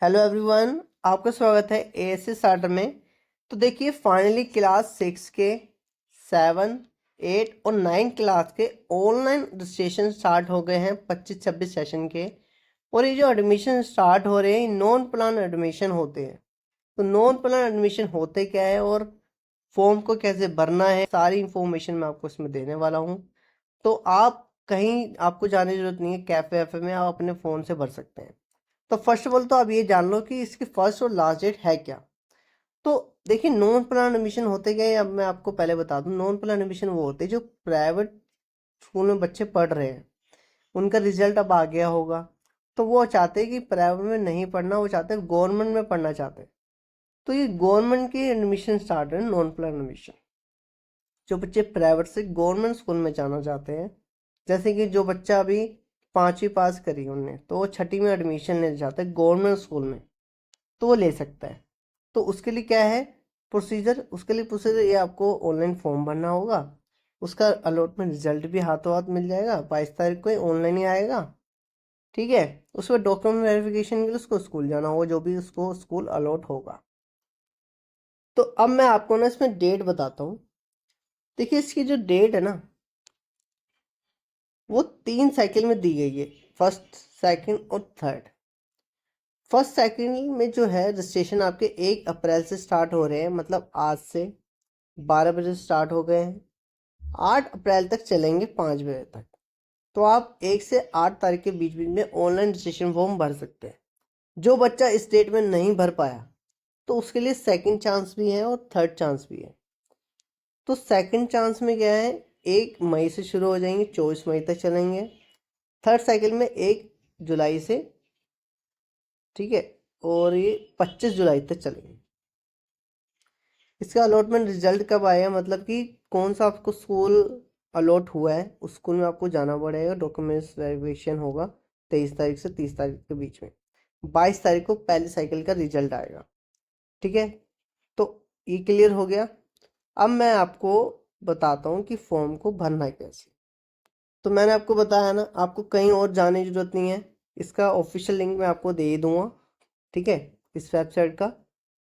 Hello everyone, आपका स्वागत है एएससी स्टार्टर में। तो देखिए, फाइनली क्लास 6 के 7, 8 और 9 क्लास के ऑनलाइन रजिस्ट्रेशन स्टार्ट हो गए हैं 25-26 सेशन के। और ये जो एडमिशन स्टार्ट हो रहे हैं नॉन प्लान एडमिशन होते हैं। तो नॉन प्लान एडमिशन होते क्या है और फॉर्म को कैसे भरना है, सारी इंफॉर्मेशन मैं आपको इसमें देने वाला हूँ। तो आप कहीं आपको जाने की जरूरत नहीं है, कैफे वैफे में आप अपने फ़ोन से भर सकते हैं। तो फर्स्ट ऑफ ऑल तो आप ये जान लो कि इसकी फर्स्ट और लास्ट डेट है क्या। तो देखिए, नॉन प्लान एडमिशन होते क्या है, अब मैं आपको पहले बता दूं। नॉन प्लान एडमिशन वो होते हैं जो प्राइवेट स्कूल में बच्चे पढ़ रहे हैं, उनका रिजल्ट अब आ गया होगा, तो वो चाहते हैं कि प्राइवेट में नहीं पढ़ना, वो चाहते हैं गवर्नमेंट में पढ़ना चाहते हैं। तो ये गवर्नमेंट की एडमिशन स्टार्ट है, नॉन प्लान एडमिशन। जो बच्चे प्राइवेट से गवर्नमेंट स्कूल में जाना चाहते हैं, जैसे कि जो बच्चा अभी 5वीं पास करी उनने, तो वो 6ठी में एडमिशन लेना चाहता है गवर्नमेंट स्कूल में, तो वो ले सकता है। तो उसके लिए क्या है प्रोसीजर, उसके लिए प्रोसीजर ये आपको ऑनलाइन फॉर्म भरना होगा। उसका अलॉटमेंट रिजल्ट भी हाथों हाथ मिल जाएगा, 22 तारीख को ही ऑनलाइन ही आएगा। ठीक है। उसमें डॉक्यूमेंट वेरिफिकेशन के लिए उसको स्कूल जाना होगा, जो भी उसको स्कूल अलॉट होगा। तो अब मैं आपको ना इसमें डेट बताता हूँ। देखिए, इसकी जो डेट है ना, वो 3 साइकिल में दी गई है, फर्स्ट, सेकंड और थर्ड। फर्स्ट सेकंड में जो है रजिस्ट्रेशन आपके 1 अप्रैल से स्टार्ट हो रहे हैं, मतलब आज से 12 बजे स्टार्ट हो गए हैं, 8 अप्रैल तक चलेंगे 5 बजे तक। तो आप 1 से 8 तारीख के बीच बीच में ऑनलाइन रजिस्ट्रेशन फॉर्म भर सकते हैं। जो बच्चा इस डेट में नहीं भर पाया, तो उसके लिए सेकंड चांस भी है और थर्ड चांस भी है। तो सेकंड चांस में क्या है, 1 मई से शुरू हो जाएंगे, 24 मई तक चलेंगे। थर्ड साइकिल में 1 जुलाई से, ठीक है, और ये 25 जुलाई तक चलेंगे। इसका अलॉटमेंट रिजल्ट कब आएगा, मतलब कि कौन सा आपको स्कूल अलॉट हुआ है उस स्कूल में आपको जाना पड़ेगा, डॉक्यूमेंट्स वेरिफिकेशन होगा 23 तारीख से 30 तारीख के बीच में। 22 तारीख को पहली साइकिल का रिजल्ट आएगा। ठीक है। तो ये क्लियर हो गया। अब मैं आपको बताता हूँ कि फॉर्म को भरना है कैसे। तो मैंने आपको बताया ना, आपको कहीं और जाने की जरूरत नहीं है। इसका ऑफिशियल लिंक मैं आपको दे दूंगा, ठीक है, इस वेबसाइट का।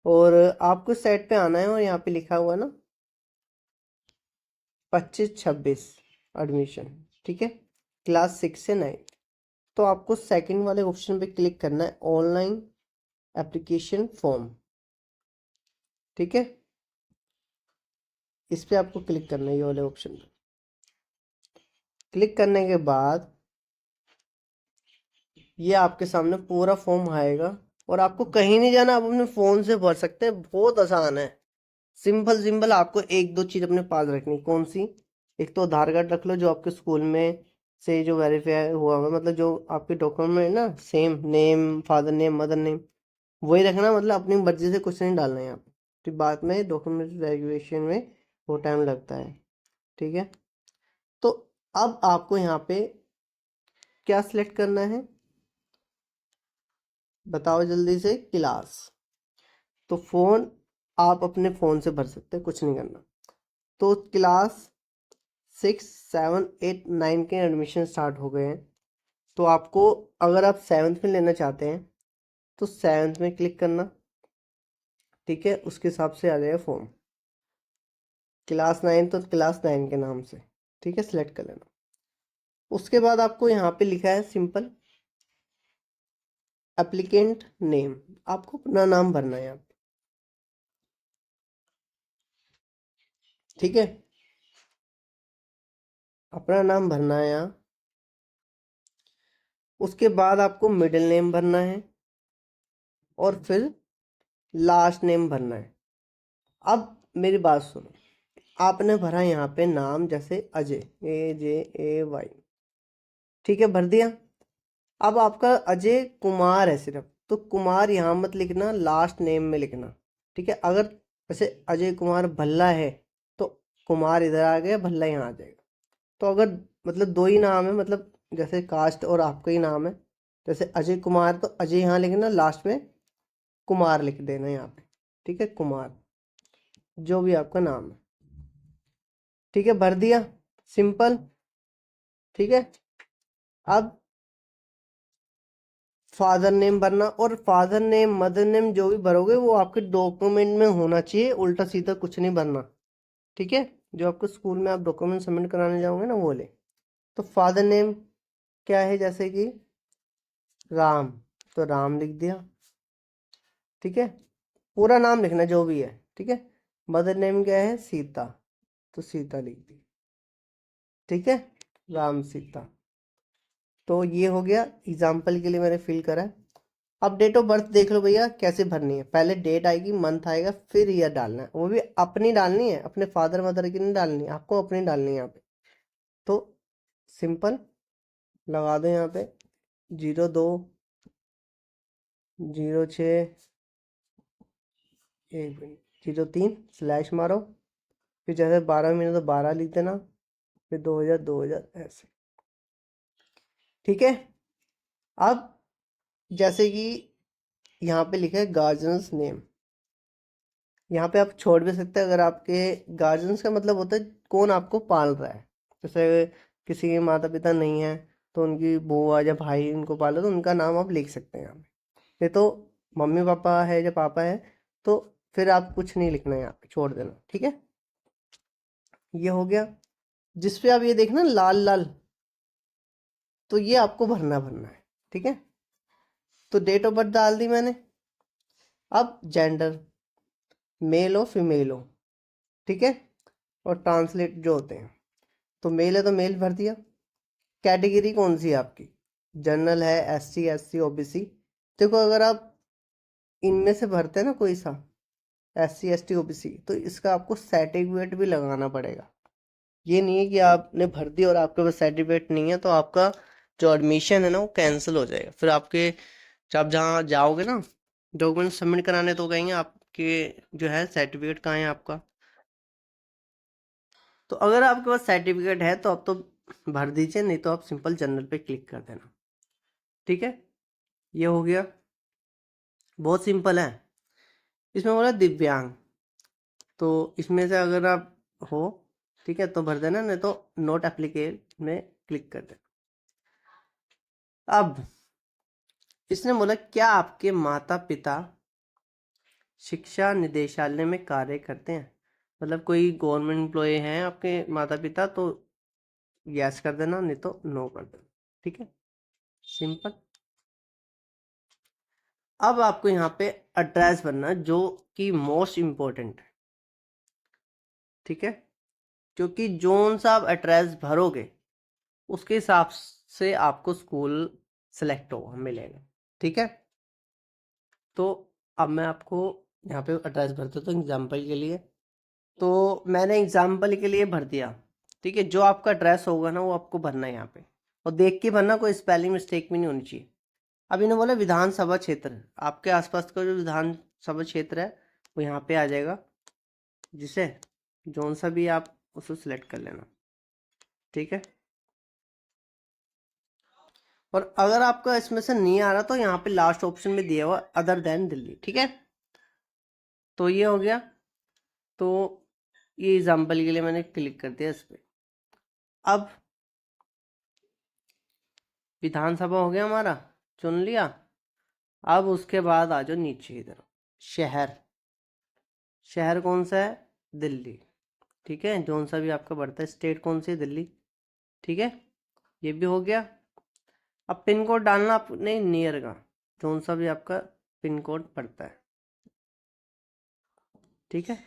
और आपको साइट पे आना है और यहाँ पे लिखा हुआ है ना 25-26 एडमिशन, ठीक है, क्लास 6 से 9। तो आपको सेकंड वाले ऑप्शन पे क्लिक करना है, ऑनलाइन एप्लीकेशन फॉर्म। ठीक है, इस पे आपको क्लिक करना है, ये वाले ऑप्शन पे क्लिक करने के बाद ये आपके सामने पूरा फॉर्म आएगा। और आपको कहीं नहीं जाना, आप अपने फ़ोन से भर सकते हैं, बहुत आसान है। सिंपल सिंपल आपको एक दो चीज़ अपने पास रखनी, कौन सी? एक तो आधार कार्ड रख लो, जो आपके स्कूल में से जो वेरीफाई हुआ हुआ, मतलब जो आपके डॉक्यूमेंट में है ना, same name, father name, mother name, वही रखना, मतलब अपनी मर्जी से कुछ नहीं डालना है यहाँ पे। फिर बाद में डॉक्यूमेंट वेरिफिकेशन में वो टाइम लगता है। ठीक है। तो अब आपको यहाँ पे क्या सिलेक्ट करना है, बताओ जल्दी से। क्लास, तो फ़ोन आप अपने फ़ोन से भर सकते हैं, कुछ नहीं करना। तो क्लास 6, 7, 8, 9 के एडमिशन स्टार्ट हो गए हैं। तो आपको, अगर आप 7th में लेना चाहते हैं, तो 7th में क्लिक करना। ठीक है, उसके हिसाब से आ जाएगा फॉर्म। क्लास 9 तो क्लास 9 के नाम से, ठीक है, सिलेक्ट कर लेना। उसके बाद आपको यहाँ पे लिखा है सिंपल एप्लीकेंट नेम, आपको अपना नाम भरना है यहाँ पे। ठीक है, अपना नाम भरना है यहाँ। उसके बाद आपको मिडिल नेम भरना है और फिर लास्ट नेम भरना है। अब मेरी बात सुनो, आपने भरा यहाँ पे नाम, जैसे अजय, AJAY, ठीक है, भर दिया। अब आपका अजय कुमार है सिर्फ, तो कुमार यहाँ मत लिखना, लास्ट नेम में लिखना। ठीक है, अगर जैसे अजय कुमार भल्ला है, तो कुमार इधर आ गया, भल्ला यहाँ आ जाएगा। तो अगर मतलब दो ही नाम है, मतलब जैसे कास्ट और आपका ही नाम है, जैसे अजय कुमार, तो अजय यहाँ लिखना, लास्ट में कुमार लिख देना यहाँ पे। ठीक है, कुमार, जो भी आपका नाम है। ठीक है, भर दिया, सिंपल। ठीक है। अब फादर नेम भरना, और फादर नेम मदर नेम जो भी भरोगे वो आपके डॉक्यूमेंट में होना चाहिए, उल्टा सीधा कुछ नहीं भरना। ठीक है, जो आपको स्कूल में आप डॉक्यूमेंट सबमिट कराने जाओगे ना वो ले। तो फादर नेम क्या है, जैसे कि राम, तो राम लिख दिया। ठीक है, पूरा नाम लिखना जो भी है। ठीक है, मदर नेम क्या है, सीता, तो सीता लिख दी। ठीक है, राम सीता। तो ये हो गया, एग्जाम्पल के लिए मैंने फिल करा है। अब डेट ऑफ बर्थ देख लो भैया कैसे भरनी है। पहले डेट आएगी, मंथ आएगा, फिर ईयर डालना है, वो भी अपनी डालनी है, अपने फादर मदर की नहीं डालनी है, आपको अपनी डालनी है यहाँ पे। तो सिंपल लगा दो यहाँ पे 02/06 03 / मारो, फिर जैसे 12 महीने तो 12 लिख देना, फिर 2000 ऐसे। ठीक है, अब जैसे कि यहाँ पे लिखा है गार्जियंस नेम, यहाँ पे आप छोड़ भी सकते हैं। अगर आपके गार्जियंस का मतलब होता है कौन आपको पाल रहा है, जैसे किसी के माता पिता नहीं है तो उनकी बुआ या भाई उनको पाले, तो उनका नाम आप लिख सकते हैं यहाँ पे। नहीं तो मम्मी पापा है या पापा है तो फिर आप कुछ नहीं लिखना है यहाँ पे, छोड़ देना। ठीक है, ये हो गया। जिसपे आप ये देखना लाल लाल, तो ये आपको भरना भरना है। ठीक है, तो डेट ऑफ बर्थ डाल दी मैंने। अब जेंडर, मेल हो फीमेल हो, ठीक है, और ट्रांसलेट जो होते हैं, तो मेल है तो मेल भर दिया। कैटेगरी कौन सी है आपकी, जनरल है, SC SC OBC। देखो अगर आप इनमें से भरते हैं ना कोई सा SC ST OBC, तो इसका आपको सर्टिफिकेट भी लगाना पड़ेगा। ये नहीं है कि आपने भर दिया और आपके पास सर्टिफिकेट नहीं है तो आपका जो एडमिशन है ना वो कैंसिल हो जाएगा। फिर आपके जब आप जहाँ जाओगे ना डॉक्यूमेंट सबमिट कराने, तो कहेंगे आपके जो है सर्टिफिकेट कहाँ है आपका। तो अगर आपके पास सर्टिफिकेट है तो आप तो भर दीजिए, नहीं तो आप सिंपल जनरल पे क्लिक कर देना। ठीक है, ये हो गया, बहुत सिंपल है। इसमें बोला दिव्यांग, तो इसमें से अगर आप हो, ठीक है, तो भर देना, नहीं तो नोट एप्लीकेट में क्लिक कर देना। अब इसने बोला क्या आपके माता पिता शिक्षा निदेशालय में कार्य करते हैं, मतलब कोई गवर्नमेंट एम्प्लॉय हैं आपके माता पिता, तो यस कर देना, नहीं तो नो कर देना। ठीक है, सिंपल। अब आपको यहाँ पे एड्रेस भरना है जो कि मोस्ट इम्पोर्टेंट है। ठीक है, क्योंकि जोन सा आप एड्रेस भरोगे उसके हिसाब से आपको स्कूल सेलेक्ट हो मिलेगा। ठीक है, तो अब मैं आपको यहाँ पे एड्रेस भर देता हूँ एग्जाम्पल के लिए। तो मैंने एग्जाम्पल के लिए भर दिया। ठीक है, जो आपका एड्रेस होगा ना वो आपको भरना है यहाँ पे, और देख के भरना, कोई स्पेलिंग मिस्टेक भी नहीं होनी चाहिए। अब इन्होंने बोला विधानसभा क्षेत्र, आपके आसपास का जो विधानसभा क्षेत्र है वो यहाँ पे आ जाएगा, जिसे जौन सा भी आप उसको सिलेक्ट कर लेना। ठीक है, और अगर आपका इसमें से नहीं आ रहा तो यहाँ पे लास्ट ऑप्शन में दिया हुआ अदर देन दिल्ली। ठीक है, तो ये हो गया। तो ये एग्जाम्पल के लिए मैंने क्लिक कर दिया इस पर। अब विधानसभा हो गया हमारा, चुन लिया। अब उसके बाद आ जाओ नीचे इधर, शहर, शहर कौन सा है, दिल्ली। ठीक है, जौन सा भी आपका बढ़ता है, स्टेट कौन सी है, दिल्ली। ठीक है, ये भी हो गया। अब पिन कोड डालना अपने नियर का, जौन सा भी आपका पिन कोड पड़ता है। ठीक है,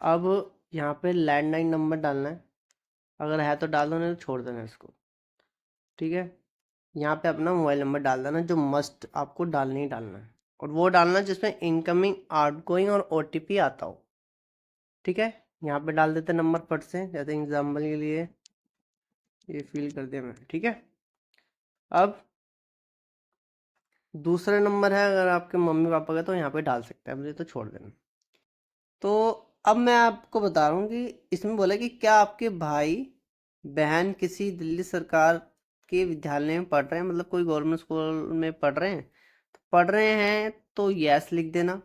अब यहाँ पे लैंडलाइन नंबर डालना है, अगर है तो डाल दो, नहीं तो छोड़ देना इसको। ठीक है, यहाँ पे अपना मोबाइल नंबर डाल देना, जो मस्ट आपको डालना ही डालना है, और वो डालना जिसमें इनकमिंग आउटगोइंग और OTP आता हो। ठीक है, यहाँ पे डाल देते नंबर फट से, जैसे एग्जाम्पल के लिए ये फिल कर दिया मैंने। ठीक है, अब दूसरा नंबर है अगर आपके मम्मी पापा का, तो यहाँ पे डाल सकते हैं, मुझे तो छोड़ देना। तो अब मैं आपको बता रहा हूँ कि इसमें बोला कि क्या आपके भाई बहन किसी दिल्ली सरकार के विद्यालय में पढ़ रहे हैं, मतलब कोई गवर्नमेंट स्कूल में पढ़ रहे हैं, तो पढ़ रहे हैं तो यस लिख देना।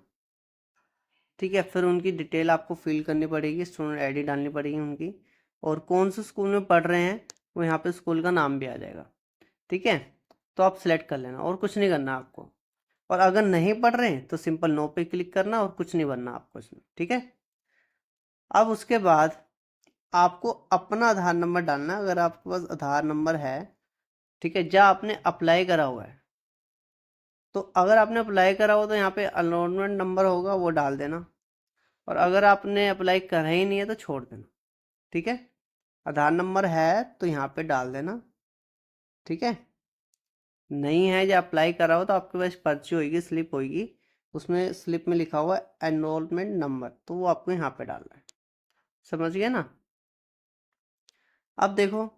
ठीक है, फिर उनकी डिटेल आपको फिल करनी पड़ेगी, स्टूडेंट ID डालनी पड़ेगी उनकी, और कौन से स्कूल में पढ़ रहे हैं वो यहाँ पे स्कूल का नाम भी आ जाएगा। ठीक है, तो आप सिलेक्ट कर लेना और कुछ नहीं करना आपको। और अगर नहीं पढ़ रहे हैं तो सिंपल नो पे क्लिक करना और कुछ नहीं भरना आपको इसमें। ठीक है, अब उसके बाद आपको अपना आधार नंबर डालना, अगर आपके पास आधार नंबर है। ठीक है, या आपने अप्लाई करा हुआ है, तो अगर आपने अप्लाई करा हो तो यहाँ पे अलॉटमेंट नंबर होगा वो डाल देना, और अगर आपने अप्लाई करा ही नहीं है तो छोड़ देना। ठीक है, आधार नंबर है तो यहाँ पे डाल देना। ठीक है, नहीं है या अप्लाई करा हो तो आपके पास पर्ची होगी, स्लिप होगी, उसमें स्लिप में लिखा हुआ एनरोलमेंट नंबर, तो वो आपको यहाँ पे डालना है। समझ गए ना। अब देखो,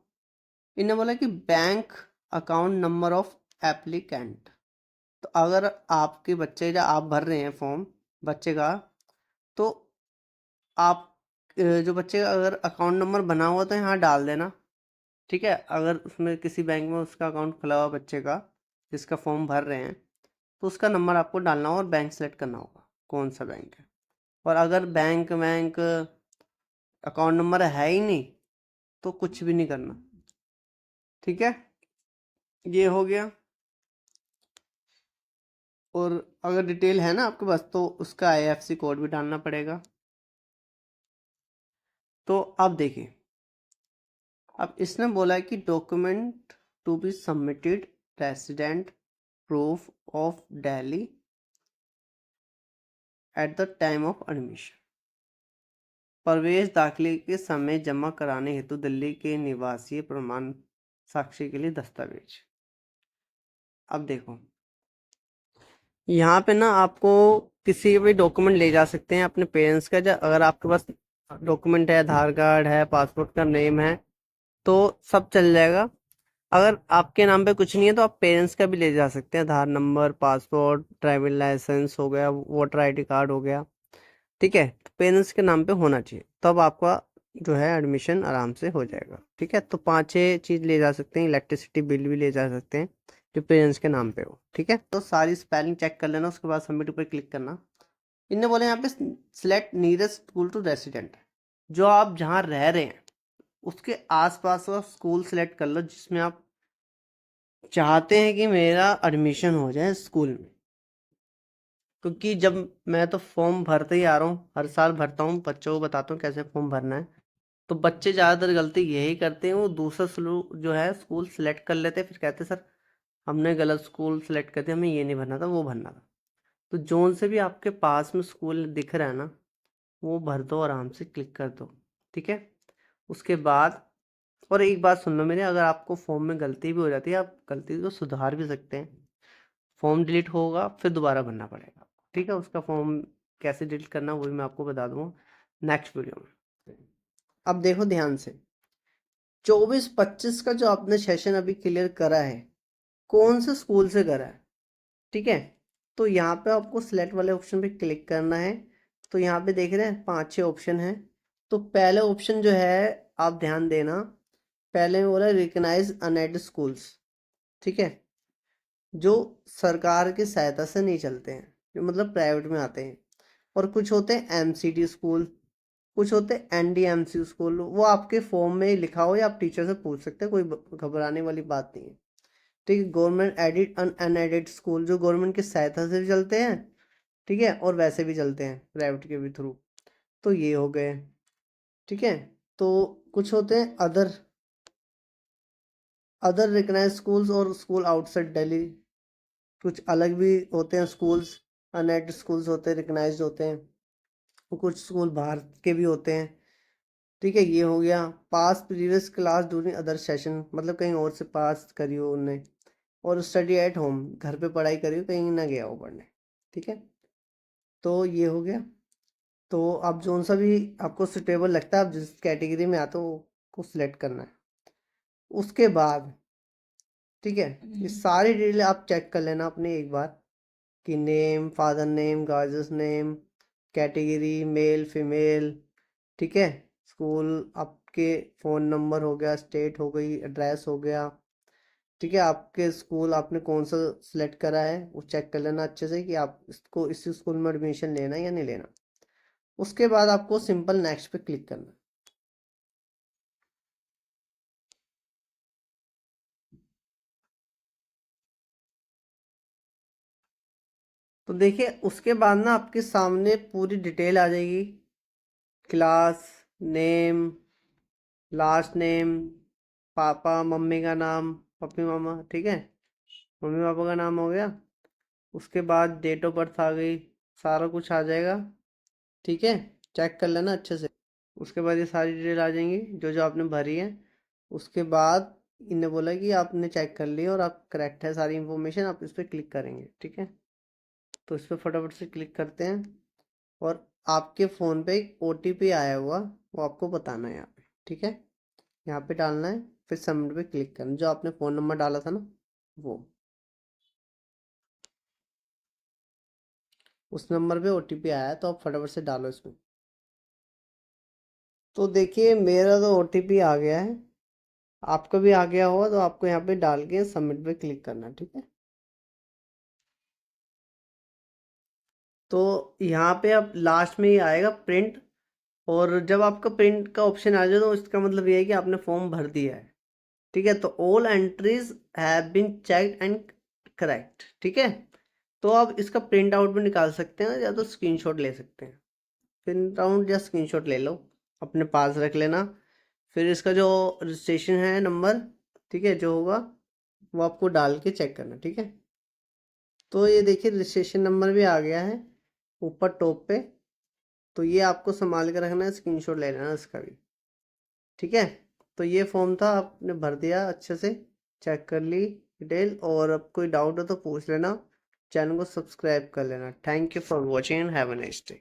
इन्होंने बोला कि bank account number of applicant. तो अगर आपके बच्चे या आप भर रहे हैं फॉर्म बच्चे का, तो आप जो बच्चे का अगर अकाउंट नंबर बना हुआ तो यहाँ डाल देना। ठीक है, अगर उसमें किसी बैंक में उसका अकाउंट खुला हुआ बच्चे का जिसका फॉर्म भर रहे हैं, तो उसका नंबर आपको डालना होगा और बैंक सेलेक्ट करना होगा कौन सा बैंक है। और अगर बैंक बैंक अकाउंट नंबर है ही नहीं तो कुछ भी नहीं करना। ठीक है, ये हो गया। और अगर डिटेल है ना आपके पास तो उसका आईएफएससी कोड भी डालना पड़ेगा। तो अब देखिए, अब इसने बोला है कि document to be submitted resident proof of Delhi at the time of admission. प्रवेश दाखिले के समय जमा कराने हेतु दिल्ली के निवासी प्रमाण साक्ष्य के लिए दस्तावेज। अब देखो, यहाँ पे ना आपको किसी भी डॉक्यूमेंट ले जा सकते हैं अपने पेरेंट्स का, अगर आपके पास डॉक्यूमेंट है, आधार कार्ड है, पासपोर्ट का नेम है, तो सब चल जाएगा। अगर आपके नाम पे कुछ नहीं है तो आप पेरेंट्स का भी ले जा सकते हैं, आधार नंबर, पासपोर्ट, ड्राइविंग लाइसेंस हो गया, वोटर आईडी कार्ड हो गया। ठीक है, तो पेरेंट्स के नाम पे होना चाहिए, तब आपका जो है एडमिशन आराम से हो जाएगा। ठीक है, तो 5-6 चीज़ ले जा सकते हैं, इलेक्ट्रिसिटी बिल भी ले जा सकते हैं जो पेरेंट्स के नाम पे हो। ठीक है, तो सारी स्पेलिंग चेक कर लेना, उसके बाद सबमिट पर क्लिक करना। इन्हें बोले यहाँ पे select nearest school to resident, जो आप जहाँ रह रहे हैं उसके आसपास का स्कूल सेलेक्ट कर लो जिसमें आप चाहते हैं कि मेरा एडमिशन हो जाए स्कूल में। क्योंकि जब मैं तो फॉर्म भरते ही आ रहा हूँ, हर साल भरता हूँ, बच्चों को बताता हूँ कैसे फॉर्म भरना है, तो बच्चे ज़्यादातर गलती यही करते हैं, वो दूसरा जो है स्कूल सेलेक्ट कर लेते हैं, फिर कहते हैं सर हमने गलत स्कूल सेलेक्ट कर दिया, हमें ये नहीं भरना था, वो भरना था। तो जोन से भी आपके पास में स्कूल दिख रहा है ना, वो भर दो, आराम से क्लिक कर दो। ठीक है, उसके बाद और एक बात सुन लो मेरे, अगर आपको फॉर्म में गलती भी हो जाती है आप गलती को सुधार भी सकते हैं। फॉर्म डिलीट होगा फिर दोबारा भरना पड़ेगा। ठीक है, उसका फॉर्म कैसे डिलीट करना वो भी मैं आपको बता दूंगा नेक्स्ट वीडियो में। अब देखो ध्यान से, 24-25 का जो आपने सेशन अभी क्लियर करा है, कौन से स्कूल से करा है। ठीक है, तो यहाँ पे आपको सिलेक्ट वाले ऑप्शन पे क्लिक करना है। तो यहाँ पे देख रहे हैं 5-6 ऑप्शन है। तो पहले ऑप्शन जो है आप ध्यान देना, पहले में बोला रिकग्नाइज अनएडेड स्कूल्स। ठीक है, जो सरकार की सहायता से नहीं चलते हैं, जो मतलब प्राइवेट में आते हैं। और कुछ होते हैं एमसीडी स्कूल, कुछ होते हैं एनडीएमसी स्कूल, वो आपके फॉर्म में ही लिखा हो या आप टीचर से पूछ सकते हैं, कोई घबराने वाली बात नहीं है। ठीक है, गवर्नमेंट एडिड अनएडेड स्कूल जो गवर्नमेंट की सहायता से भी चलते हैं, ठीक है, और वैसे भी चलते हैं प्राइवेट के भी थ्रू, तो ये हो गए। ठीक है, तो कुछ होते हैं अदर रिकग्नाइज स्कूल्स और स्कूल आउटसाइड दिल्ली, कुछ अलग भी होते हैं स्कूल्स, अनएडेड स्कूल्स होते हैं, रिकग्नाइज्ड होते हैं, और कुछ स्कूल बाहर के भी होते हैं। ठीक है, ये हो गया। पास previous class during other session, मतलब कहीं और से पास करी हो उनने, और स्टडी एट होम, घर पे पढ़ाई करी हो, कहीं ना गया हो पढ़ने। ठीक है, तो ये हो गया। तो आप जोन सा भी आपको सुटेबल लगता है, आप जिस कैटेगरी में आते हो को सिलेक्ट करना है। उसके बाद ठीक है, ये सारी डिटेल आप चेक कर लेना अपने एक बार, कि name, father name, gorgeous name, category male female. ठीक है, स्कूल, आपके फ़ोन नंबर हो गया, स्टेट हो गई, एड्रेस हो गया। ठीक है, आपके स्कूल आपने कौन सा सिलेक्ट करा है वो चेक कर लेना अच्छे से, कि आप इसको इस स्कूल में एडमिशन लेना है या नहीं लेना। उसके बाद आपको सिंपल नेक्स्ट पे क्लिक करना। तो देखिए उसके बाद ना आपके सामने पूरी डिटेल आ जाएगी, class name, last name, papa mummy का नाम, पप्पी मामा, ठीक है, मम्मी पापा का नाम हो गया। उसके बाद डेट ऑफ बर्थ आ गई, सारा कुछ आ जाएगा, ठीक है, चेक कर लेना अच्छे से। उसके बाद ये सारी डिटेल आ जाएंगी जो जो आपने भरी है। उसके बाद इन्हें बोला कि आपने चेक कर लिया और आप करेक्ट है सारी इन्फॉर्मेशन, आप इस पर क्लिक करेंगे, ठीक है। तो इस पर फटाफट से क्लिक करते हैं और आपके फ़ोन पे एक OTP आया हुआ, वो आपको बताना है यहाँ पे, ठीक है, यहाँ पे डालना है, फिर सबमिट पे क्लिक करना, जो आपने फ़ोन नंबर डाला था ना वो, उस नंबर पे OTP आया है, तो आप फटाफट से डालो इसमें। तो देखिए मेरा तो OTP आ गया है, आपका भी आ गया होगा, तो आपको यहाँ पे डाल के सबमिट पे क्लिक करना, ठीक है। तो यहाँ पे अब लास्ट में ही आएगा प्रिंट, और जब आपका प्रिंट का ऑप्शन आ जाए तो इसका मतलब ये है कि आपने फॉर्म भर दिया है, ठीक है। तो all entries have been checked and correct, ठीक है। तो आप इसका प्रिंट आउट भी निकाल सकते हैं या तो स्क्रीनशॉट ले सकते हैं, प्रिंट आउट या स्क्रीनशॉट ले लो, अपने पास रख लेना। फिर इसका जो रजिस्ट्रेशन है नंबर, ठीक है, जो होगा वो आपको डाल के चेक करना, ठीक है। तो ये देखिए रजिस्ट्रेशन नंबर भी आ गया है ऊपर टॉप पे, तो ये आपको संभाल के रखना है, स्क्रीनशॉट ले लेना इसका भी, ठीक है। तो ये फॉर्म था, आपने भर दिया अच्छे से, चेक कर ली डिटेल, और अब कोई डाउट हो तो पूछ लेना, चैनल को सब्सक्राइब कर लेना। Thank you for watching and have a nice day.